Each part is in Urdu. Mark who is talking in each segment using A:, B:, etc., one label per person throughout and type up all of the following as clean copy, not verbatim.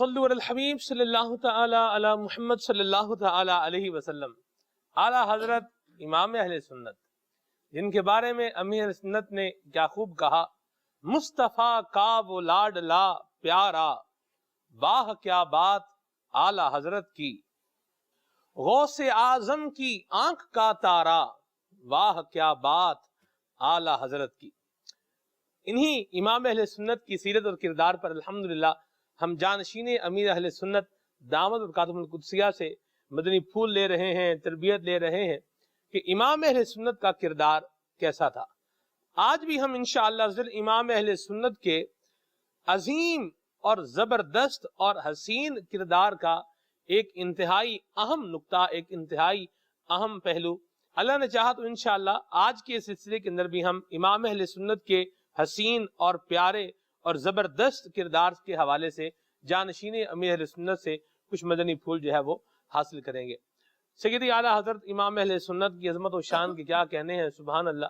A: صلو علی الحبیب صلی اللہ تعالی علی محمد صلی اللہ تعالی علیہ وسلم۔ اعلیٰ حضرت امام اہل سنت، جن کے بارے میں امیر اہل سنت نے کیا خوب کہا، مصطفیٰ کا وہ لاڈلا پیارا، واہ کیا بات اعلیٰ حضرت کی، غوث اعظم کی آنکھ کا تارا، واہ کیا بات اعلیٰ حضرت کی۔ انہی امام اہل سنت کی سیرت اور کردار پر الحمدللہ ہم جانشین امیر اہل سنت دامت برکاتہم القدسیہ سے مدنی پھول لے رہے ہیں، تربیت لے رہے ہیں کہ امام اہل سنت کا کردار کیسا تھا۔ آج بھی ہم انشاءاللہ امام اہل سنت کے عظیم اور زبردست اور حسین کردار کا ایک انتہائی اہم نقطہ، ایک انتہائی اہم پہلو، اللہ نے چاہا تو انشاءاللہ آج کے سلسلے کے اندر بھی ہم امام اہل سنت کے حسین اور پیارے اور زبردست کردار کے حوالے سے جانشین امیر اہل سنت سے کچھ مدنی پھول جو ہے وہ حاصل کریں گے۔ سیدی اعلیٰ حضرت امام اہل سنت کی عظمت و شان کے کیا کہنے ہیں، سبحان اللہ۔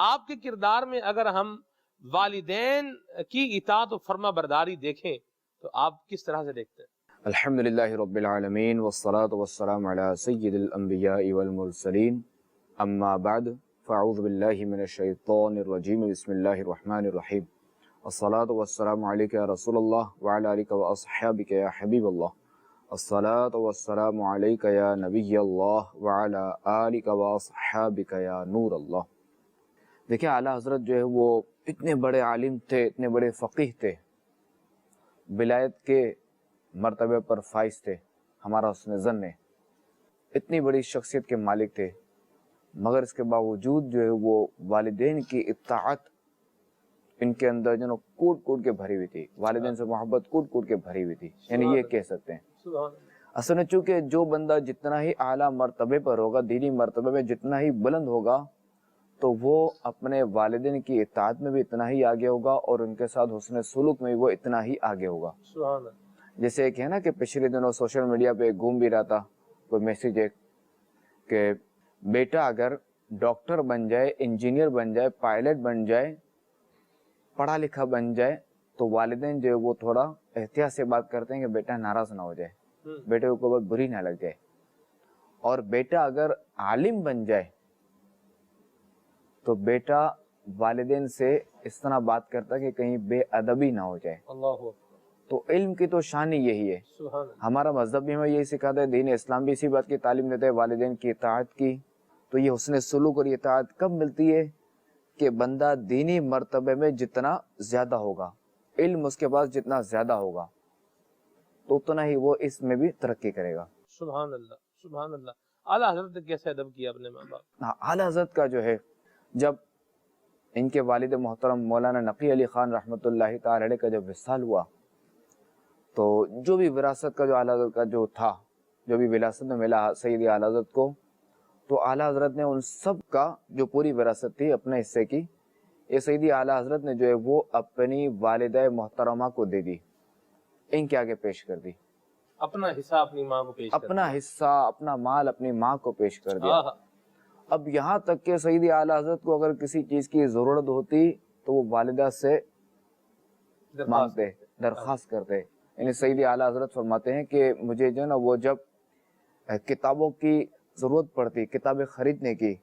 A: آپ کے کردار میں اگر ہم والدین کی اطاعت و فرما برداری دیکھیں تو آپ کس طرح سے دیکھتے ہیں؟
B: الحمدللہ رب العالمین والصلاة والسلام علی سید الانبیاء والمرسلین، اما بعد فاعوذ باللہ من الشیطان الرجیم، بسم اللہ الرحمن الرحیم، الصلاة والسلام علیکہ یا رسول اللہ وعلی آلکہ واصحابکہ یا حبیب اللہ، الصلاة والسلام علیکہ یا نبی اللہ وعلی آلکہ واصحابکہ یا نور اللہ۔ دیکھیں اعلیٰ حضرت جو ہے وہ اتنے بڑے عالم تھے، اتنے بڑے فقیہ تھے، ولایت کے مرتبے پر فائز تھے، ہمارا حسن ظن ہے، اتنی بڑی شخصیت کے مالک تھے، مگر اس کے باوجود جو ہے وہ والدین کی اطاعت ان کے اندر جو کوٹ کوٹ کے بھری ہوئی تھی، والدین سے محبت کوٹ کوٹ کے بھری ہوئی تھی، یعنی یہ کہہ سکتے ہیں۔ اصل میں چونکہ جو بندہ جتنا ہی اعلیٰ مرتبے پر ہوگا، دینی مرتبے میں جتنا ہی بلند ہوگا، تو وہ اپنے والدین کی اطاعت میں بھی اتنا ہی آگے ہوگا اور ان کے ساتھ حسن سلوک میں بھی وہ اتنا ہی آگے ہوگا۔ جیسے ایک ہے نا کہ پچھلے دنوں سوشل میڈیا پہ گھوم بھی رہا تھا کوئی میسیج ایک کہ بیٹا اگر ڈاکٹر بن جائے، انجینئر بن جائے، پائلٹ بن جائے، پڑھا لکھا بن جائے، تو والدین جو ہے وہ تھوڑا احتیاط سے بات کرتے ہیں کہ بیٹا ناراض نہ ہو جائے، بیٹے کو کوئی بات بری نہ لگ جائے، اور بیٹا اگر عالم بن جائے تو بیٹا والدین سے اس طرح بات کرتا کہ کہیں بے ادبی نہ ہو جائے۔ تو علم کی تو شان ہی یہی ہے، ہمارا مذہب بھی ہمیں یہی سکھاتا ہے، دین اسلام بھی اسی بات کی تعلیم دیتا ہے، والدین کی اطاعت کی۔ تو یہ حسن سلوک اور یہ اطاعت کب ملتی ہے کہ بندہ دینی مرتبے میں جتنا زیادہ ہوگا، علم اس کے پاس جتنا زیادہ ہوگا، تو اتنا ہی وہ اس میں بھی ترقی کرے گا۔
A: سبحان اللہ، سبحان اللہ۔ اعلیٰ حضرت نے کیسے ادب کیا اپنے ماں باپ؟
B: اعلیٰ حضرت کا جو ہے، جب ان کے والد محترم مولانا نقی علی خان رحمۃ اللہ تعالی علیہ کا جب وصال ہوا، تو جو بھی وراثت کا جو اعلیٰ حضرت کا جو تھا، جو بھی وراثت میں ملا سیدی اعلیٰ حضرت کو، تو اعلیٰ حضرت نے ان سب کا جو پوری وراثت تھی اپنے حصے کی، یہ سیدی اعلیٰ حضرت نے جو ہے وہ اپنی والدہ محترمہ کو دے دی، ان کے آگے پیش کر دی،
A: اپنا حصہ اپنی ماں کو پیش کر دیا،
B: اپنا حصہ اپنا مال اپنی ماں کو پیش کر دیا۔ اب یہاں تک کہ سیدی اعلیٰ حضرت کو اگر کسی چیز کی ضرورت ہوتی تو وہ والدہ سے مانگتے، درخواست کرتے۔ یعنی سیدی اعلیٰ حضرت فرماتے ہیں کہ مجھے جو ہے نا وہ جب کتابوں کی ضرورت پڑتی، کتابیں خریدنے کی،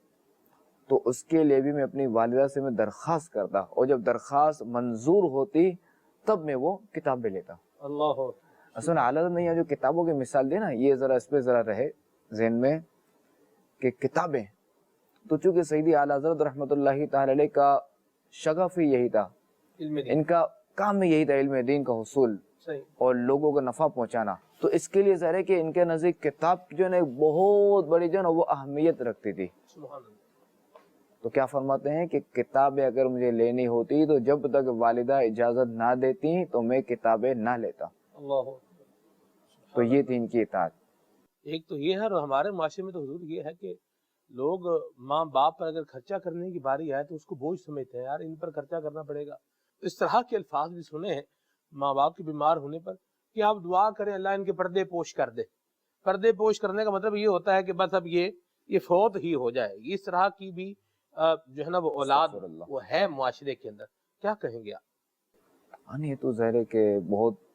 B: تو اس کے لیے بھی میں اپنی والدہ سے میں درخواست کرتا، اور جب درخواست منظور ہوتی تب میں وہ کتابیں لیتا۔
A: اللہ
B: اصل اعلیٰ حضرت نے یہ جو کتابوں کی مثال دی نا، یہ ذرا اس پہ ذرا رہے ذہن میں کہ کتابیں تو چونکہ سیدی اعلیٰ حضرت رحمۃ اللہ تعالی علیہ کا شغف ہی یہی تھا، ان کا کام ہی یہی تھا، علم دین کا حصول اور لوگوں کو نفع پہنچانا، تو اس کے لیے ظاہر ہے کہ ان کے نزدیک کتاب جو ہے نا بہت بڑی جو ہے نا وہ اہمیت رکھتی تھی۔ تو کیا فرماتے ہیں کہ کتابیں اگر مجھے لینی ہوتی تو جب تک والدہ اجازت نہ دیتی تو میں کتابیں نہ لیتا۔ تو یہ تھی ان کی اطاعت۔
A: ایک تو یہ ہے، اور ہمارے معاشرے میں تو حضور یہ ہے کہ لوگ ماں باپ پر اگر خرچہ کرنے کی باری آئے تو اس کو بوجھ سمجھتے ہیں، یار ان پر خرچہ کرنا پڑے گا۔ اس طرح کے الفاظ بھی سنے ہیں ماں باپ کے بیمار ہونے پر کہ آپ دعا کریں اللہ ان کے پردے پوش کر دے۔ پردے پوش کرنے کا مطلب یہ ہوتا ہے کہ بس اب یہ فوت ہی ہو جائے۔ اس طرح کی بھی جو ہے نا وہ اولاد وہ ہے معاشرے کے اندر، کیا کہیں گے آپ؟
B: یہ تو ظاہر ہے کہ بہت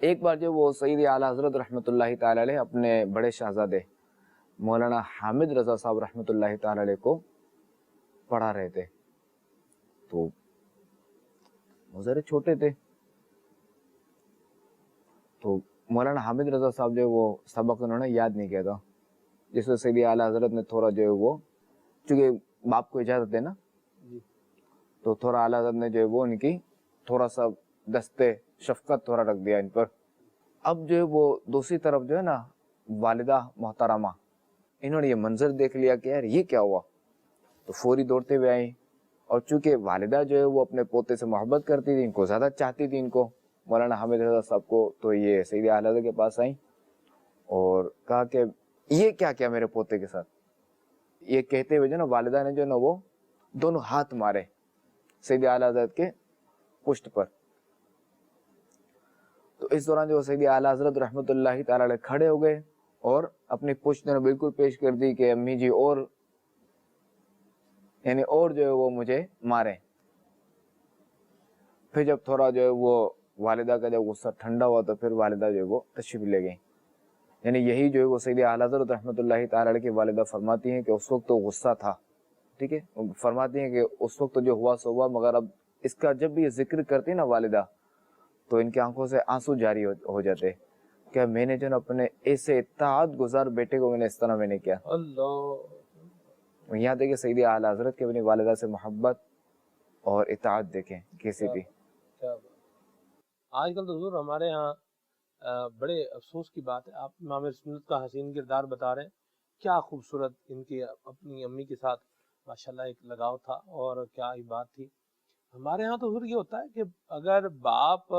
B: ایک بار جو وہ سید اعلیٰ حضرت رحمۃ اللہ تعالی علیہ اپنے بڑے شہزادے مولانا حامد رضا صاحب رحمۃ اللہ تعالی علیہ کو پڑھا رہے تھے، تو وہ ذرا چھوٹے تھے، تو مولانا حامد رضا صاحب جو وہ سبق انہوں نے یاد نہیں کیا تھا، جس میں سید اعلیٰ حضرت نے تھوڑا جو ہے وہ، چونکہ باپ کو اجازت ہے نا، تو تھوڑا اعلیٰ حضرت نے جو ہے وہ ان کی تھوڑا سا دستے شفقت تھوڑا رکھ دیا ان پر۔ اب جو ہے وہ دوسری طرف جو ہے نا والدہ محترمہ، انہوں نے یہ منظر دیکھ لیا کہ یار یہ کیا ہوا، تو فوری دوڑتے ہوئے آئیں، اور چونکہ والدہ جو ہے وہ اپنے پوتے سے محبت کرتی تھی، ان کو زیادہ چاہتی تھی ان کو، مولانا حامد رضا صاحب کو، تو یہ سید اعلیٰ حضرت کے پاس آئیں اور کہا کہ یہ کیا کیا میرے پوتے کے ساتھ۔ یہ کہتے ہوئے جو نا والدہ نے جو نا وہ دونوں ہاتھ مارے سید اعلیٰ حضرت کے پشت پر۔ تو اس دوران جو سید اعلیٰ حضرت رحمۃ اللہ تعالی علیہ کھڑے ہو گئے اور اپنی پشت نے بالکل پیش کر دی کہ امی جی اور یعنی اور جو ہے وہ مجھے مارے۔ پھر جب تھوڑا جو ہے وہ والدہ کا جب غصہ ٹھنڈا ہوا تو پھر والدہ جو ہے وہ تشریف لے گئی۔ یعنی یہی جو ہے وہ سید اعلیٰ حضرت رحمۃ اللہ تعالی علیہ کی والدہ فرماتی ہیں کہ اس وقت تو غصہ تھا، ٹھیک ہے، فرماتی ہیں کہ اس وقت جو ہوا سو ہوا، مگر اب اس کا جب بھی ذکر کرتی نا والدہ تو ان کی آنکھوں سے آنسو جاری ہو جاتے کہ میں نے جو نا اپنے ایسے اطاعت گزار بیٹے کو میں نے اس طرح میں نے کیا۔ یہاں دیکھیں سید اعلیٰ حضرت کے اپنی والدہ سے محبت اور اطاعت دیکھیں کیسی تھی۔
A: آج کل تو حضور ہمارے ہاں بڑے افسوس کی بات ہے، آپ امام سنت کا حسین کردار بتا رہے ہیں، کیا خوبصورت ان کی اپنی امی کے ساتھ ماشاءاللہ ایک لگاؤ تھا، اور کیا ہی بات تھی۔ ہمارے ہاں تو حضور یہ ہوتا ہے کہ اگر باپ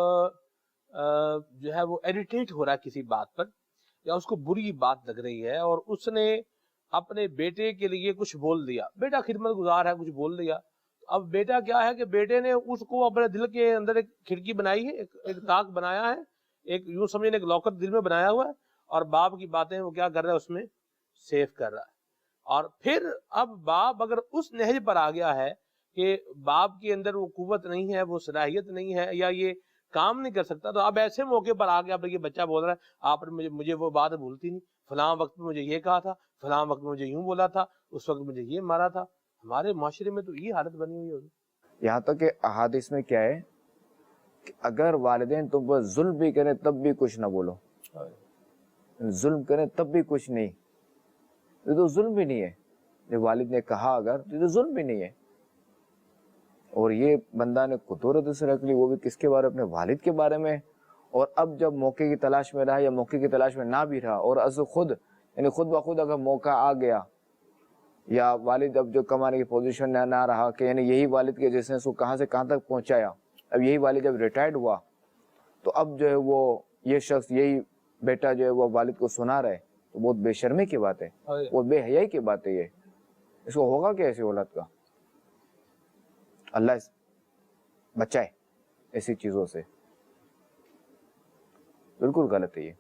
A: جو ہے وہ ایریٹیٹ ہو رہا ہے کسی بات پر، یا اس کو بری بات لگ رہی ہے اور اس نے اپنے بیٹے کے لیے کچھ بول دیا، بیٹا خدمت گزار ہے، کچھ بول دیا، اب بیٹا کیا ہے کہ بیٹے نے اس کو اپنے دل کے اندر ایک کھڑکی بنائی ہے، ایک تاک بنایا ہے، ایک یوں سمجھیں ایک لاکر دل میں بنایا ہوا ہے، اور باپ کی باتیں وہ کیا کر رہا ہے، اس میں سیو کر رہا ہے۔ اور پھر اب باپ اگر اس نہج پر آ گیا ہے کہ باپ کے اندر وہ قوت نہیں ہے، وہ صلاحیت نہیں ہے، یا یہ کام نہیں کر سکتا، تو اب ایسے موقع پر آ کے اب یہ بچہ بول رہا ہے آپ نے مجھے وہ بات بھولتی نہیں، فلاں وقت میں مجھے یہ کہا تھا، فلاں وقت میں مجھے یوں بولا تھا، اس وقت مجھے یہ مارا تھا۔ ہمارے معاشرے میں تو یہ حالت بنی ہوئی ہے۔
B: یہاں تک کہ احادیث میں کیا ہے کہ اگر والدین تم پر ظلم بھی کریں تب بھی کچھ نہ بولو، ظلم کریں تب بھی کچھ نہیں، یہ تو ظلم بھی نہیں ہے، جب والد نے کہا اگر یہ تو ظلم بھی نہیں ہے۔ اور یہ بندہ نے قدرت سے رکھ لی، وہ بھی کس کے بارے، اپنے والد کے بارے میں۔ اور اب جب موقع کی تلاش میں رہا یا موقع کی تلاش میں نہ بھی رہا، اور از خود یعنی خود بخود اگر موقع آ گیا، یا والد اب جو کمانے کی پوزیشن نہ رہا کہ یعنی یہی والد کے جیسے اس کو کہاں سے کہاں تک پہنچایا، اب یہی والد جب ریٹائرڈ ہوا تو اب جو ہے وہ یہ شخص یہی بیٹا جو ہے وہ والد کو سنا رہا ہے، تو بہت بے شرمی کی بات ہے، بہت بے حیائی کی بات ہے۔ یہ اس کو ہوگا کیا ایسی اولاد کا؟ اللہ بچائے ایسی چیزوں سے، بالکل غلط ہے یہ۔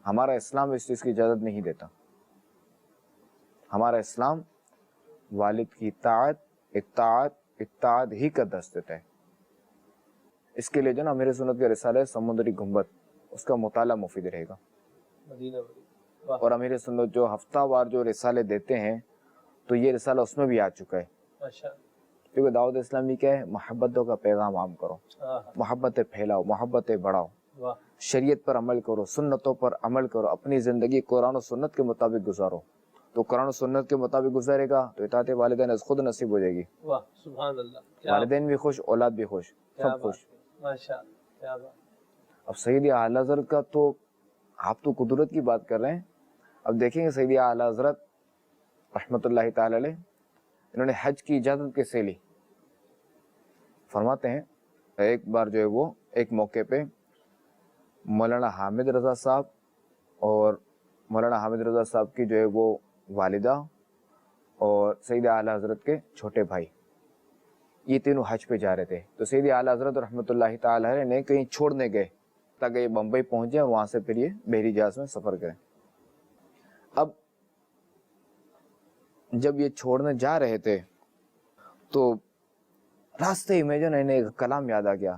B: ہمارا اسلام اس چیز کی اجازت نہیں دیتا۔ ہمارا اسلام والد کی اطاعت ہی کا درس دیتا ہے۔ اس کے لیے جو نا میرے سنت کے رسالے سمندری گنبد، اس کا مطالعہ مفید رہے گا۔ اور امیر سنت جو ہفتہ وار جو رسالے دیتے ہیں تو یہ رسالہ اس میں بھی آ چکا ہے، کیونکہ دعوت اسلامی کیا ہے، محبتوں کا پیغام عام کرو، محبتیں پھیلاؤ، محبتیں بڑھاؤ، شریعت پر عمل کرو، سنتوں پر عمل کرو، اپنی زندگی قرآن و سنت کے مطابق گزارو۔ تو قرآن و سنت کے مطابق گزارے گا تو اطاعت والدین از خود نصیب ہو جائے گی۔
A: سبحان اللہ،
B: والدین بھی خوش، اولاد بھی خوش، سب خوش۔ اب سید اعلیٰ حضرت کا تو آپ تو قدرت کی بات کر رہے ہیں، اب دیکھیں گے سید اعلیٰ حضرت رحمۃ اللہ تعالی علیہ انہوں نے حج کی اجازت کیسے لی۔ فرماتے ہیں ایک بار جو ہے وہ ایک موقع پہ مولانا حامد رضا صاحب اور مولانا حامد رضا صاحب کی جو ہے وہ والدہ اور سید اعلیٰ حضرت کے چھوٹے بھائی، یہ تینوں حج پہ جا رہے تھے، تو سید اعلیٰ حضرت رحمۃ اللہ تعالی علیہ نے کہیں چھوڑنے گئے تاکہ یہ بمبئی پہنچ جائے، وہاں سے پھر یہ بحری جہاز میں سفر کریں۔ اب جب یہ چھوڑنے جا رہے تھے تو راستے میں جو انہیں ایک کلام یاد آ گیا،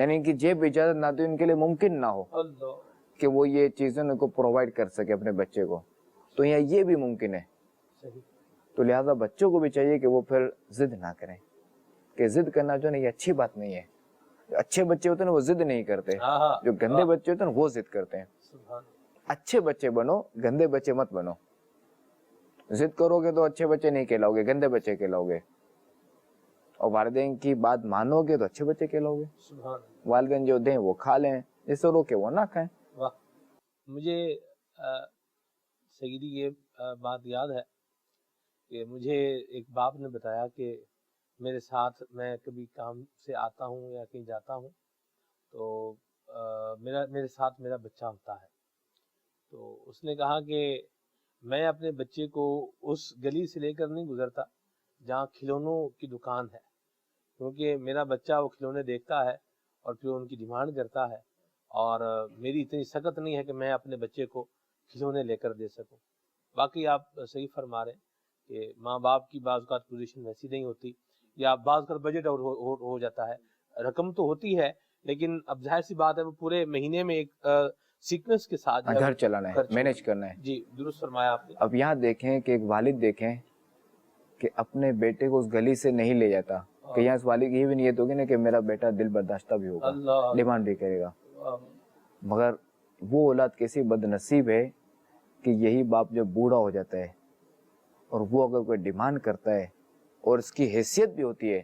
B: یعنی کہ جب اجازت نہ دے ان کے لیے ممکن نہ ہو
A: اللہ
B: کہ وہ یہ چیزیں ان کو پرووائڈ کر سکے اپنے بچے کو، تو یہاں یہ بھی ممکن ہے.
A: صحیح.
B: تو لہٰذا بچوں کو بھی چاہیے کہ وہ پھر ضد نہ کریں، کہ ضد کرنا جو ہے نا یہ اچھی بات نہیں ہے. اچھے بچے ہوتے ہیں نا وہ ضد نہیں کرتے، جو گندے بچے ہوتے ہیں نا وہ ضد کرتے ہیں.
A: سبحان
B: اچھے بچے بنو، گندے بچے مت بنو. ضد کرو گے تو اچھے بچے نہیں کہلاؤ گے، گندے بچے کہلاؤ گے. اور والدین کی بات مانو گے تو اچھے بچے کہلاؤ گے.
A: سبحان.
B: والدین جو دیں وہ کھا لیں، جس سے روکے وہ نہ کھائیں.
A: واہ. مجھے سیدی یہ بات یاد ہے کہ مجھے ایک باپ نے بتایا کہ میرے ساتھ میں کبھی کام سے آتا ہوں یا کہیں جاتا ہوں تو میرے ساتھ میرا بچہ ہوتا ہے. تو اس نے کہا کہ میں اپنے بچے کو اس گلی سے لے کر نہیں گزرتا جہاں کھلونوں کی دکان ہے، کیونکہ میرا بچہ وہ کھلونے دیکھتا ہے اور پھر ان کی ڈیمانڈ کرتا ہے، اور میری اتنی سخت نہیں ہے کہ میں اپنے بچے کو کھلونے لے کر دے سکوں. باقی آپ صحیح فرما رہے ہیں کہ ماں باپ کی بعض اوقات پوزیشن ویسی نہیں ہوتی، یا بعض اوقات بجٹ اور ہو جاتا ہے. رقم تو ہوتی ہے لیکن اب ظاہر سی بات ہے وہ پورے مہینے میں ایک سیکوینس کے ساتھ
B: گھر چلانا ہے، مینج کرنا ہے.
A: جی درست فرمایا آپ نے.
B: اب یہاں دیکھیں کہ ایک والد دیکھیں کہ اپنے بیٹے کو اس گلی سے نہیں لے جاتا، کہ یہاں اس والد کی یہ بھی نیت ہوگی نا کہ میرا بیٹا دل برداشتہ بھی ہوگا، ڈیمانڈ بھی کرے گا. مگر وہ اولاد کیسی بد نصیب ہے کہ یہی باپ جب بوڑھا ہو جاتا ہے اور وہ اگر کوئی ڈیمانڈ کرتا ہے اور اس کی حیثیت بھی ہوتی ہے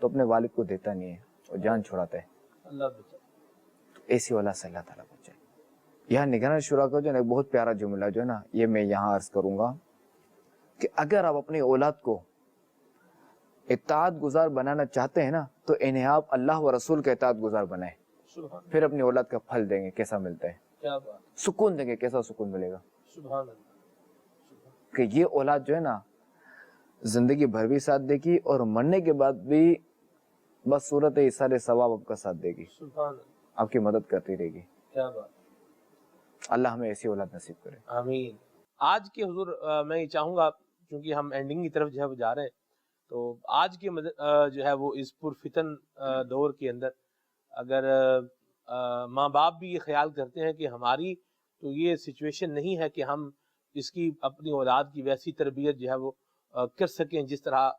B: تو اپنے والد کو دیتا نہیں ہے اور جان چھوڑاتا ہے.
A: اللہ بچا.
B: تو ایسی اولاد سے اللہ تعالیٰ بچائے. یہاں نگران شورا کا جو ہے نا ایک بہت پیارا جملہ جو ہے نا یہ میں یہاں عرض کروں گا کہ اگر آپ اپنی اولاد کو اطاعت گزار بنانا چاہتے ہیں نا تو انہیں آپ اللہ و رسول کا اطاعت گزار بنائیں، پھر اپنی اولاد کا پھل دیں گے. کیسا ملتا ہے؟
A: کیا بات.
B: سکون دیں گے، کیسا سکون ملے گا.
A: سبحان اللہ.
B: کہ یہ اولاد جو ہے نا زندگی بھر بھی ساتھ دے گی اور مرنے کے بعد بھی بس صورت ایثار ثواب آپ کا ساتھ دے گی،
A: سبحان اللہ.
B: آپ کی مدد کرتی رہے گی.
A: کیا بات.
B: اللہ ہمیں ایسی اولاد نصیب کرے.
A: آمین. آج کے حضور میں یہ چاہوں گا کیونکہ ہم اینڈنگ کی طرف جو ہے وہ جا رہے ہیں، تو آج کے جو ہے وہ اس پرفتن دور کے اندر اگر ماں باپ بھی یہ خیال کرتے ہیں کہ ہماری تو یہ سچویشن نہیں ہے کہ ہم اس کی اپنی اولاد کی ویسی تربیت جو ہے وہ کر سکیں جس طرح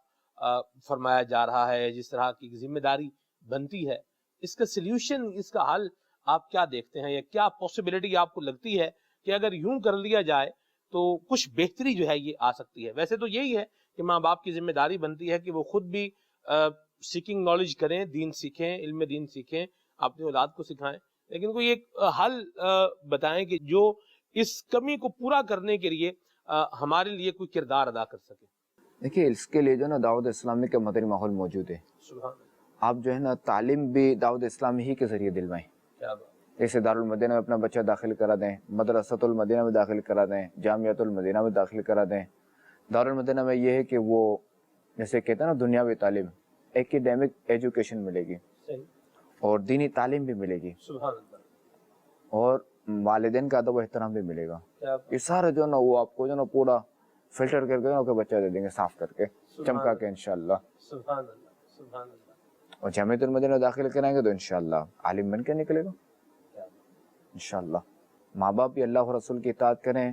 A: فرمایا جا رہا ہے، جس طرح کی ذمہ داری بنتی ہے، اس کا سلیوشن، اس کا حل آپ کیا دیکھتے ہیں یا کیا پاسبلٹی آپ کو لگتی ہے کہ اگر یوں کر لیا جائے تو کچھ بہتری جو ہے یہ آ سکتی ہے؟ ویسے تو یہی ہے کہ ماں باپ کی ذمہ داری بنتی ہے کہ وہ خود بھی سیکنگ نالج کریں، دین سیکھیں، علم دین سیکھیں، اپنی اولاد کو سکھائیں، لیکن کوئی ایک حل بتائیں کہ جو اس کمی کو پورا کرنے کے لیے ہمارے لیے کوئی کردار ادا کر سکے.
B: دیکھیے اس کے لیے جو نا دعوت اسلامی کا مدنی ماحول موجود ہے.
A: سبحان اللہ.
B: آپ جو ہے نا تعلیم بھی دعوت اسلامی ہی کے ذریعے دلوائیں.
A: کیا بات.
B: جیسے دارالمدینہ میں اپنا بچہ داخل کرا دیں، مدرسۃ المدینہ میں داخل کرا دیں، جامعۃ المدینہ میں داخل کرا دیں. دارالمدینہ میں یہ ہے کہ وہ جیسے کہتے ہیں نا دنیاوی تعلیم، ایکیڈیمک ایجوکیشن ملے گی
A: صحیح.
B: اور دینی تعلیم بھی ملے گی
A: سبحان اللہ.
B: اور والدین کا ادب و احترام بھی ملے گا.
A: کیا بات.
B: یہ سارا جو نا وہ آپ کو جو نا پورا فلٹر کر کے نا بچہ دے دیں گے، صاف کر کے، چمکا کے انشاءاللہ.
A: سبحان اللہ. سبحان اللہ.
B: اور جامعۃ المدینہ داخل کرائیں گے تو انشاءاللہ عالم بن کے نکلے گا انشاءاللہ. ماں باپ بھی اللہ و رسول کی اطاعت کریں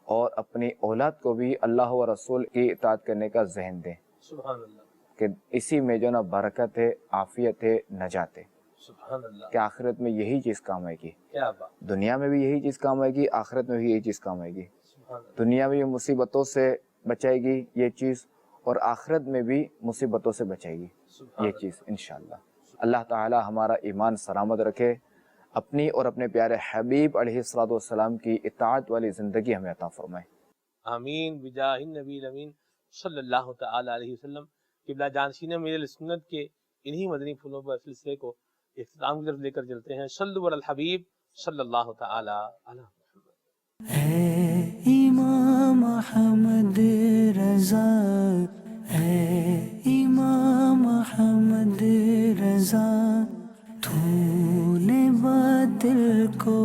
B: اور اپنی اولاد کو بھی اللہ و رسول کی اطاعت کرنے کا ذہن دیں
A: سبحان اللہ.
B: کہ اسی میں جو نا برکت ہے، عافیت ہے، نجات ہے.
A: سبحان اللہ.
B: کہ آخرت میں یہی چیز کام آئے گی.
A: کیا بات.
B: دنیا میں بھی یہی چیز کام آئے گی، آخرت میں بھی یہی چیز کام آئے گی.
A: سبحان اللہ.
B: دنیا میں مصیبتوں سے بچائے گی یہ چیز اور آخرت میں بھی مصیبتوں سے بچائے گی یہ چیز انشاءاللہ. اللہ تعالی ہمارا ایمان سلامت رکھے، اپنی اور اپنے پیارے حبیب علیہ الصلوۃ والسلام کی اطاعت والی زندگی ہمیں عطا فرمائے.
A: آمین بجاہ النبی الامین صلی اللہ تعالی علیہ وسلم. قبلہ جانشین میرے سنت کے انہی مدنی پھولوں پر سلسلے کو اختتام کی طرف لے کر چلتے ہیں. صلو علی الحبیب صلی اللہ تعالی علی محمد.
C: اے امام احمد رضا، اے امام احمد رضا، تو نے باطل کو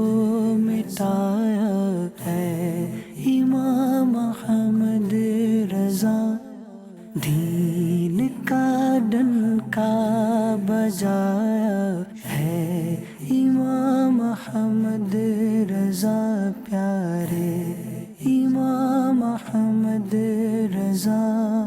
C: مٹایا. اے امام احمد رضا، دین کا ڈنکا بجایا. ہے احمد رضا پیارے امام احمد رضا